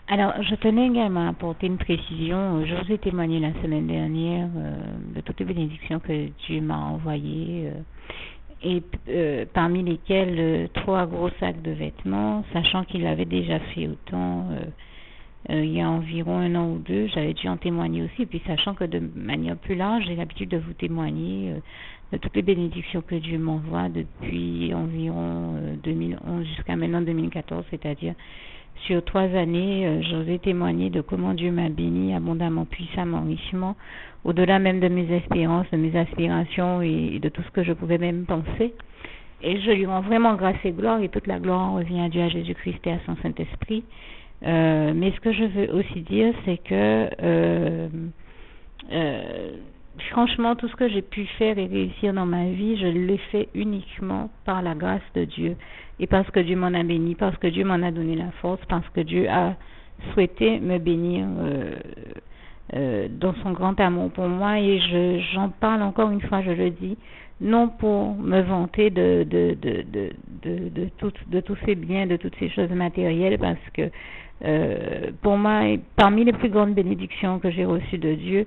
Alors, je tenais également à apporter une précision. Je vous ai témoigné la semaine dernière de toutes les bénédictions que Dieu m'a envoyées, parmi lesquelles 3 gros sacs de vêtements, sachant qu'il avait déjà fait autant il y a environ 1 an ou 2, j'avais dû en témoigner aussi, et puis sachant que de manière plus large, j'ai l'habitude de vous témoigner de toutes les bénédictions que Dieu m'envoie depuis environ 2011 jusqu'à maintenant 2014, c'est-à-dire sur 3 années, je vous ai témoigné de comment Dieu m'a béni abondamment, puissamment, richement, au-delà même de mes espérances, de mes aspirations et de tout ce que je pouvais même penser. Et je lui rends vraiment grâce et gloire, et toute la gloire revient à Dieu, à Jésus-Christ et à son Saint-Esprit. Mais ce que je veux aussi dire, c'est que euh, franchement, tout ce que j'ai pu faire et réussir dans ma vie, je l'ai fait uniquement par la grâce de Dieu et parce que Dieu m'en a béni, parce que Dieu m'en a donné la force, parce que Dieu a souhaité me bénir dans son grand amour pour moi. Et j'en parle encore une fois, je le dis, non pour me vanter de tous ces biens, de toutes ces choses matérielles, parce que pour moi, parmi les plus grandes bénédictions que j'ai reçues de Dieu,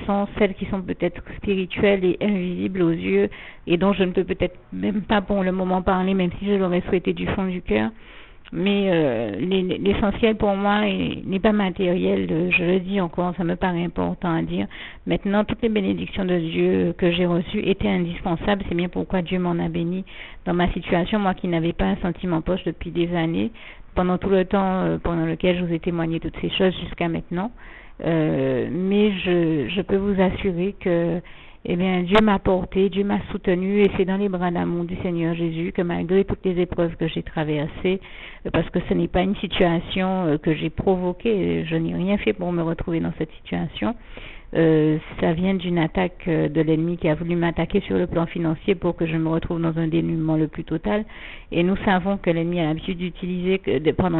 sont celles qui sont peut-être spirituelles et invisibles aux yeux et dont je ne peux peut-être même pas pour le moment parler, même si je l'aurais souhaité du fond du cœur. Mais l'essentiel pour moi n'est pas matériel, je le dis encore, ça me paraît important à dire. Maintenant, toutes les bénédictions de Dieu que j'ai reçues étaient indispensables, c'est bien pourquoi Dieu m'en a béni dans ma situation, moi qui n'avais pas un centime en poche depuis des années, pendant tout le temps pendant lequel je vous ai témoigné toutes ces choses jusqu'à maintenant. Mais je peux vous assurer que eh bien, Dieu m'a porté, Dieu m'a soutenu, et c'est dans les bras d'amour du Seigneur Jésus que malgré toutes les épreuves que j'ai traversées, parce que ce n'est pas une situation que j'ai provoquée, je n'ai rien fait pour me retrouver dans cette situation, ça vient d'une attaque de l'ennemi qui a voulu m'attaquer sur le plan financier pour que je me retrouve dans un dénuement le plus total. Et nous savons que l'ennemi a l'habitude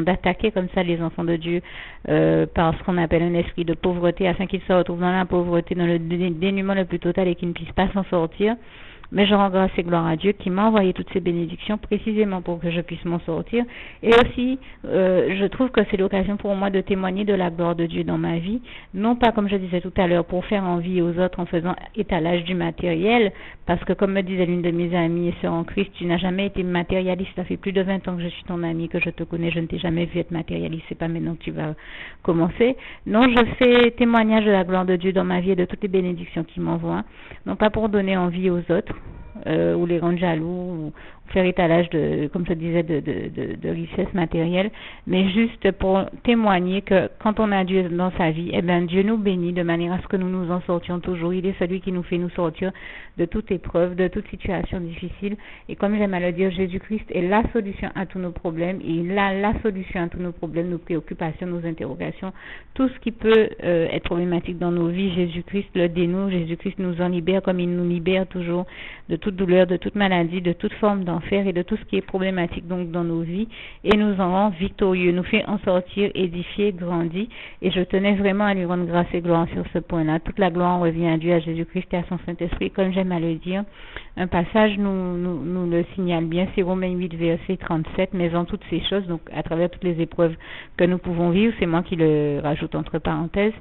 d'attaquer comme ça les enfants de Dieu par ce qu'on appelle un esprit de pauvreté, afin qu'ils se retrouvent dans la pauvreté, dans le dénuement le plus total et qu'ils ne puissent pas s'en sortir. Mais je rends grâce et gloire à Dieu qui m'a envoyé toutes ces bénédictions précisément pour que je puisse m'en sortir. Et aussi, je trouve que c'est l'occasion pour moi de témoigner de la gloire de Dieu dans ma vie, non pas comme je disais tout à l'heure pour faire envie aux autres en faisant étalage du matériel, parce que comme me disait l'une de mes amies et sœurs en Christ, tu n'as jamais été matérialiste, ça fait plus de 20 ans que je suis ton amie, que je te connais, je ne t'ai jamais vu être matérialiste, c'est pas maintenant que tu vas commencer. Non, je fais témoignage de la gloire de Dieu dans ma vie et de toutes les bénédictions qu'il m'envoie, non pas pour donner envie aux autres, ou les rendre jaloux, ou faire étalage comme je disais, de richesse matérielle, mais juste pour témoigner que quand on a Dieu dans sa vie, eh bien Dieu nous bénit de manière à ce que nous nous en sortions toujours. Il est celui qui nous fait nous sortir de toute épreuve, de toute situation difficile. Et comme j'aime à le dire, Jésus-Christ est la solution à tous nos problèmes. Et il a la solution à tous nos problèmes, nos préoccupations, nos interrogations, tout ce qui peut être problématique dans nos vies. Jésus-Christ le dénoue, Jésus-Christ nous en libère comme il nous libère toujours de toute douleur, de toute maladie, de toute forme d'enfer et de tout ce qui est problématique donc dans nos vies, et nous en rend victorieux, nous fait en sortir édifiés, grandis. Et je tenais vraiment à lui rendre grâce et gloire sur ce point-là. Toute la gloire revient à Dieu, à Jésus-Christ et à son Saint-Esprit, comme j'aime à le dire. Un passage nous le signale bien, c'est Romains 8 verset 37, mais en toutes ces choses, donc à travers toutes les épreuves que nous pouvons vivre, c'est moi qui le rajoute entre parenthèses,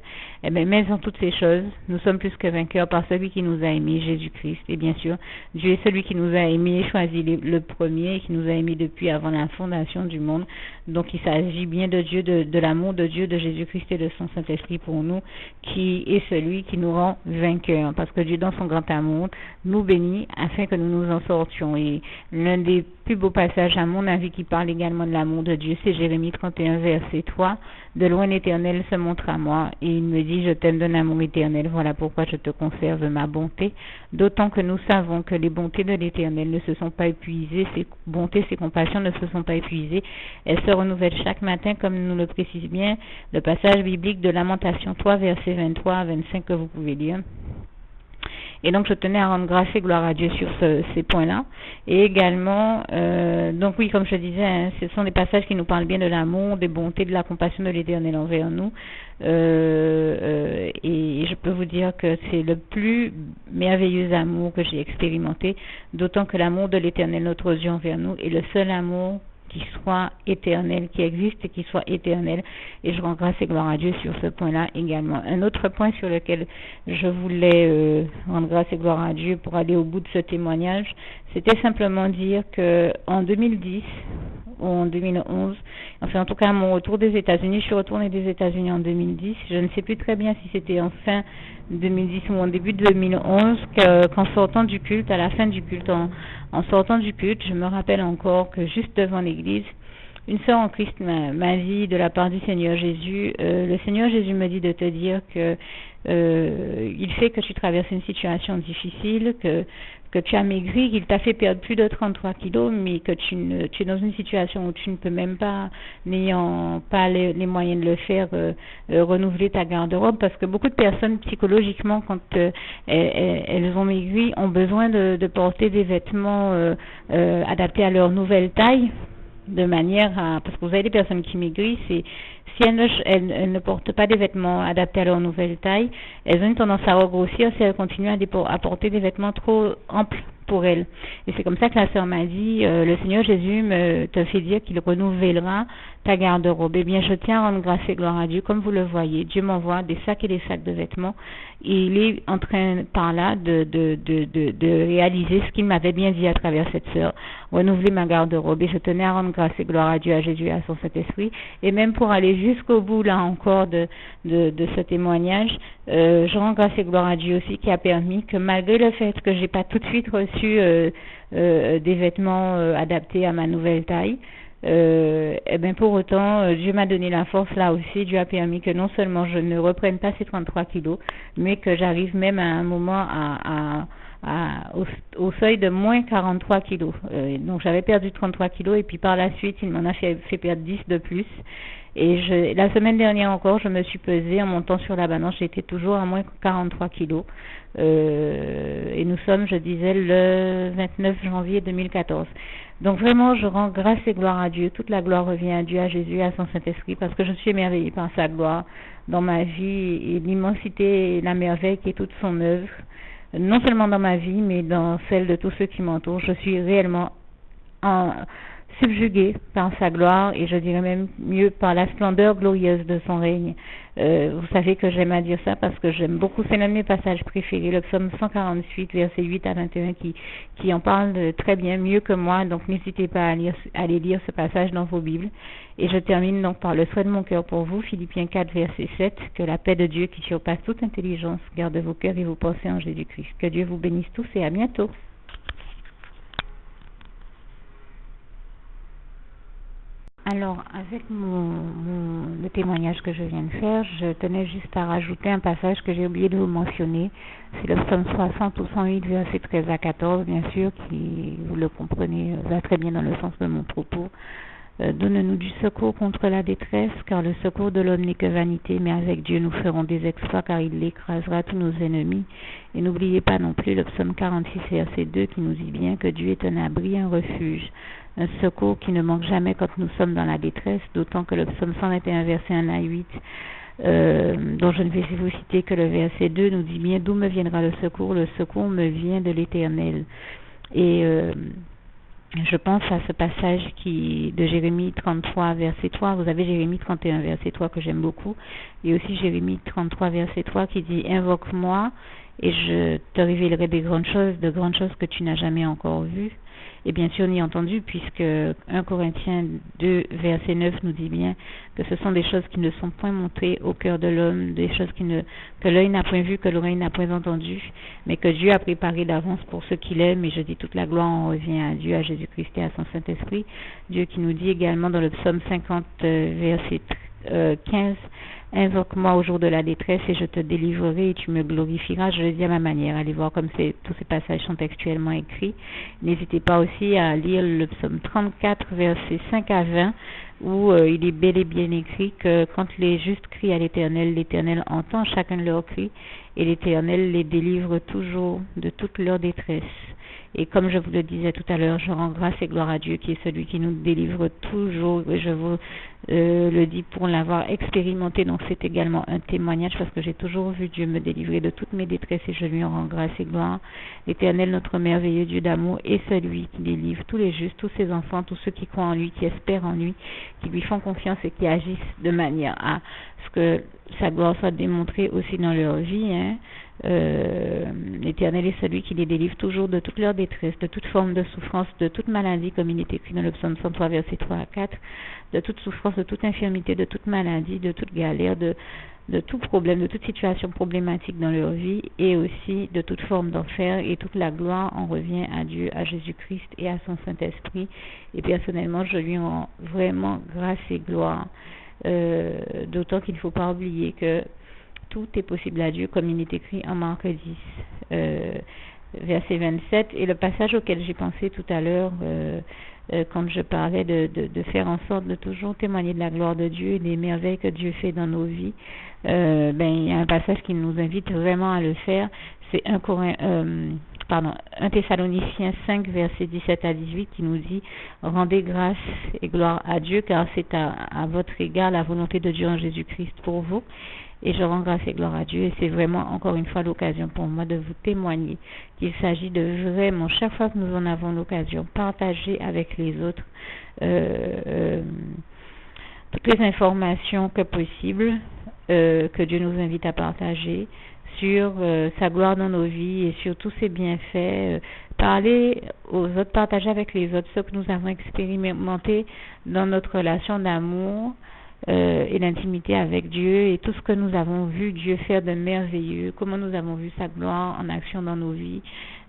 eh bien, mais en toutes ces choses, nous sommes plus que vainqueurs par celui qui nous a aimés, Jésus-Christ. Et bien sûr, Dieu est celui qui nous a aimés et choisi le premier, et qui nous a aimés depuis avant la fondation du monde. Donc il s'agit bien de Dieu, de l'amour de Dieu, de Jésus-Christ et de son Saint-Esprit pour nous, qui est celui qui nous rend vainqueurs, parce que Dieu dans son grand amour nous bénit afin que nous nous en sortions. Et l'un des plus beaux passages à mon avis qui parle également de l'amour de Dieu, c'est Jérémie 31 verset 3. De loin l'Éternel se montre à moi et il me dit: je t'aime d'un amour éternel, voilà pourquoi je te conserve ma bonté. D'autant que nous savons que les bontés de l'Éternel ne se sont pas épuisées, ses bontés, ses compassions ne se sont pas épuisées, elles se renouvellent chaque matin, comme nous le précise bien le passage biblique de Lamentation 3 verset 23 à 25 que vous pouvez lire. Et donc je tenais à rendre grâce et gloire à Dieu sur ces points-là. Et également, donc oui, comme je disais, hein, ce sont des passages qui nous parlent bien de l'amour, des bontés, de la compassion de l'Éternel envers nous. Et je peux vous dire que c'est le plus merveilleux amour que j'ai expérimenté, d'autant que l'amour de l'Éternel, notre Dieu envers nous, est le seul amour qui soit éternel, qui existe et qui soit éternel. Et je rends grâce et gloire à Dieu sur ce point-là également. Un autre point sur lequel je voulais rendre grâce et gloire à Dieu pour aller au bout de ce témoignage, c'était simplement dire que en 2010 ou en 2011, enfin en tout cas à mon retour des États-Unis, je suis retournée des États-Unis en 2010, je ne sais plus très bien si c'était en fin 2010 ou en début de 2011, qu'en sortant du culte, à la fin du culte, en sortant du culte, je me rappelle encore que juste devant l'église, une sœur en Christ m'a dit de la part du Seigneur Jésus, le Seigneur Jésus me dit de te dire que il fait que tu traverses une situation difficile, que tu as maigri, qu'il t'a fait perdre plus de 33 kilos, mais que tu es dans une situation où tu ne peux même pas, n'ayant pas les moyens de le faire, renouveler ta garde-robe, parce que beaucoup de personnes, psychologiquement, quand elles ont maigri, ont besoin de porter des vêtements adaptés à leur nouvelle taille, de manière à, parce que vous avez des personnes qui maigrissent, et si elles ne portent pas des vêtements adaptés à leur nouvelle taille, elles ont une tendance à regrossir si elles continuent à porter des vêtements trop amples pour elles. Et c'est comme ça que la sœur m'a dit, le Seigneur Jésus te fait dire qu'il renouvellera ta garde-robe. Eh bien, je tiens à rendre grâce et gloire à Dieu. Comme vous le voyez, Dieu m'envoie des sacs et des sacs de vêtements. Et il est en train, par là, de réaliser ce qu'il m'avait bien dit à travers cette sœur. Renouveler ma garde-robe. Et je tenais à rendre grâce et gloire à Dieu, à Jésus et à son Saint-Esprit. Et même pour aller jusqu'au bout, là encore, de ce témoignage, je rends grâce et gloire à Dieu aussi qui a permis que malgré le fait que j'ai pas tout de suite reçu des vêtements adaptés à ma nouvelle taille, et bien pour autant, Dieu m'a donné la force là aussi. Dieu a permis que non seulement je ne reprenne pas ces 33 kilos, mais que j'arrive même à un moment au seuil de moins 43 kilos. Donc j'avais perdu 33 kilos et puis par la suite, il m'en a fait perdre 10 de plus. Et la semaine dernière encore, je me suis pesée en montant sur la balance, j'étais toujours à moins 43 kilos. Et nous sommes, je disais, le 29 janvier 2014. Donc vraiment, je rends grâce et gloire à Dieu. Toute la gloire revient à Dieu, à Jésus et à son Saint-Esprit, parce que je suis émerveillée par sa gloire dans ma vie et l'immensité et la merveille qui est toute son œuvre, non seulement dans ma vie, mais dans celle de tous ceux qui m'entourent. Je suis réellement subjuguée par sa gloire et je dirais même mieux par la splendeur glorieuse de son règne. Vous savez que j'aime à dire ça parce que j'aime beaucoup, c'est l'un de mes passages préférés, le psaume 148, versets 8 à 21 qui en parle très bien, mieux que moi, donc n'hésitez pas à aller lire ce passage dans vos Bibles. Et je termine donc par le souhait de mon cœur pour vous, Philippiens 4, verset 7, que la paix de Dieu qui surpasse toute intelligence garde vos cœurs et vos pensées en Jésus-Christ. Que Dieu vous bénisse tous et à bientôt. Alors, avec le témoignage que je viens de faire, je tenais juste à rajouter un passage que j'ai oublié de vous mentionner. C'est le psaume 60 ou 108, versets 13 à 14, bien sûr, qui, vous le comprenez, va très bien dans le sens de mon propos. Donne-nous du secours contre la détresse, car le secours de l'homme n'est que vanité, mais avec Dieu nous ferons des exploits, car il écrasera tous nos ennemis. Et n'oubliez pas non plus le psaume 46, verset 2, qui nous dit bien que Dieu est un abri, un refuge, un secours qui ne manque jamais quand nous sommes dans la détresse, d'autant que le psaume 121, verset 1 à 8, dont je ne vais vous citer que le verset 2, nous dit bien « D'où me viendra le secours me vient de l'Éternel. » Et je pense à ce passage de Jérémie 33, verset 3. Vous avez Jérémie 31, verset 3 que j'aime beaucoup. Et aussi Jérémie 33, verset 3 qui dit « Invoque-moi et je te révélerai de grandes choses que tu n'as jamais encore vues. » Et bien sûr, ni entendu, puisque 1 Corinthiens 2, verset 9 nous dit bien que ce sont des choses qui ne sont point montées au cœur de l'homme, des choses que l'œil n'a point vu, que l'oreille n'a point entendu, mais que Dieu a préparé d'avance pour ceux qu'il aime. Et je dis toute la gloire en revient à Dieu, à Jésus-Christ et à son Saint-Esprit. Dieu qui nous dit également dans le psaume 50, verset 15, « Invoque-moi au jour de la détresse et je te délivrerai et tu me glorifieras. » Je le dis à ma manière. Allez voir comme tous ces passages sont textuellement écrits. N'hésitez pas aussi à lire le psaume 34, versets 5 à 20, où il est bel et bien écrit que quand les justes crient à l'Éternel, l'Éternel entend chacun de leurs cris et l'Éternel les délivre toujours de toute leur détresse. Et comme je vous le disais tout à l'heure, je rends grâce et gloire à Dieu qui est celui qui nous délivre toujours. Et je vous le dit pour l'avoir expérimenté. Donc c'est également un témoignage parce que j'ai toujours vu Dieu me délivrer de toutes mes détresses et je lui en rends grâce et gloire. L'Éternel, notre merveilleux Dieu d'amour, est celui qui délivre tous les justes, tous ses enfants, tous ceux qui croient en lui, qui espèrent en lui, qui lui font confiance et qui agissent de manière à ce que sa gloire soit démontrée aussi dans leur vie. L'Éternel est celui qui les délivre toujours de toute leur détresse, de toute forme de souffrance, de toute maladie, comme il est écrit dans le psaume 103, versets 3 à 4, de toute souffrance, de toute infirmité, de toute maladie, de toute galère, de tout problème, de toute situation problématique dans leur vie, et aussi de toute forme d'enfer, et toute la gloire en revient à Dieu, à Jésus-Christ et à son Saint-Esprit. Et personnellement, je lui rends vraiment grâce et gloire, d'autant qu'il ne faut pas oublier que tout est possible à Dieu, comme il est écrit en Marc 10, verset 27, et le passage auquel j'ai pensé tout à l'heure, quand je parlais de faire en sorte de toujours témoigner de la gloire de Dieu et des merveilles que Dieu fait dans nos vies. Il y a un passage qui nous invite vraiment à le faire, c'est 1 Thessaloniciens 5, versets 17 à 18, qui nous dit « Rendez grâce et gloire à Dieu, car c'est à votre égard la volonté de Dieu en Jésus-Christ pour vous. » Et je rends grâce et gloire à Dieu. Et c'est vraiment, encore une fois, l'occasion pour moi de vous témoigner qu'il s'agit de vraiment, chaque fois que nous en avons l'occasion, partager avec les autres toutes les informations que possible, que Dieu nous invite à partager sur sa gloire dans nos vies et sur tous ses bienfaits. Parler aux autres, partager avec les autres ce que nous avons expérimenté dans notre relation d'amour, et l'intimité avec Dieu et tout ce que nous avons vu Dieu faire de merveilleux, comment nous avons vu sa gloire en action dans nos vies,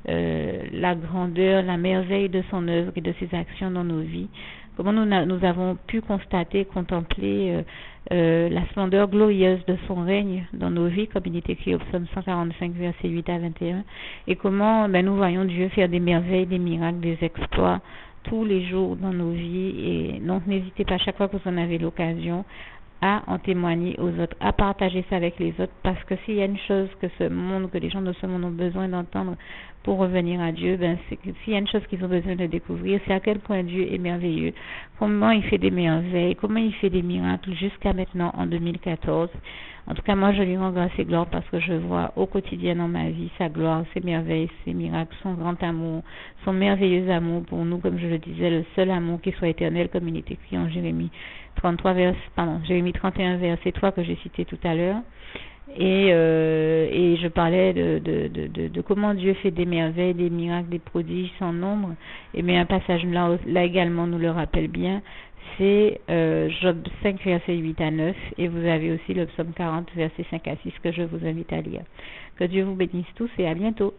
la grandeur, la merveille de son œuvre et de ses actions dans nos vies, comment nous avons pu constater, contempler la splendeur glorieuse de son règne dans nos vies, comme il est écrit au psaume 145, versets 8 à 21, et comment nous voyons Dieu faire des merveilles, des miracles, des exploits, tous les jours dans nos vies. Et donc n'hésitez pas, chaque fois que vous en avez l'occasion, à en témoigner aux autres, à partager ça avec les autres, parce que s'il y a une chose que les gens de ce monde ont besoin d'entendre pour revenir à Dieu, c'est que s'il y a une chose qu'ils ont besoin de découvrir, c'est à quel point Dieu est merveilleux, comment il fait des merveilles, comment il fait des miracles jusqu'à maintenant en 2014. En tout cas, moi, je lui rends grâce et gloire parce que je vois au quotidien dans ma vie sa gloire, ses merveilles, ses miracles, son grand amour, son merveilleux amour pour nous, comme je le disais, le seul amour qui soit éternel, comme il est écrit en Jérémie 31, verset 3 que j'ai cité tout à l'heure. Et je parlais de comment Dieu fait des merveilles, des miracles, des prodiges sans nombre. Et bien un passage là également nous le rappelle bien, c'est Job 5, versets 8 à 9, et vous avez aussi le psaume 40, versets 5 à 6 que je vous invite à lire. Que Dieu vous bénisse tous et à bientôt.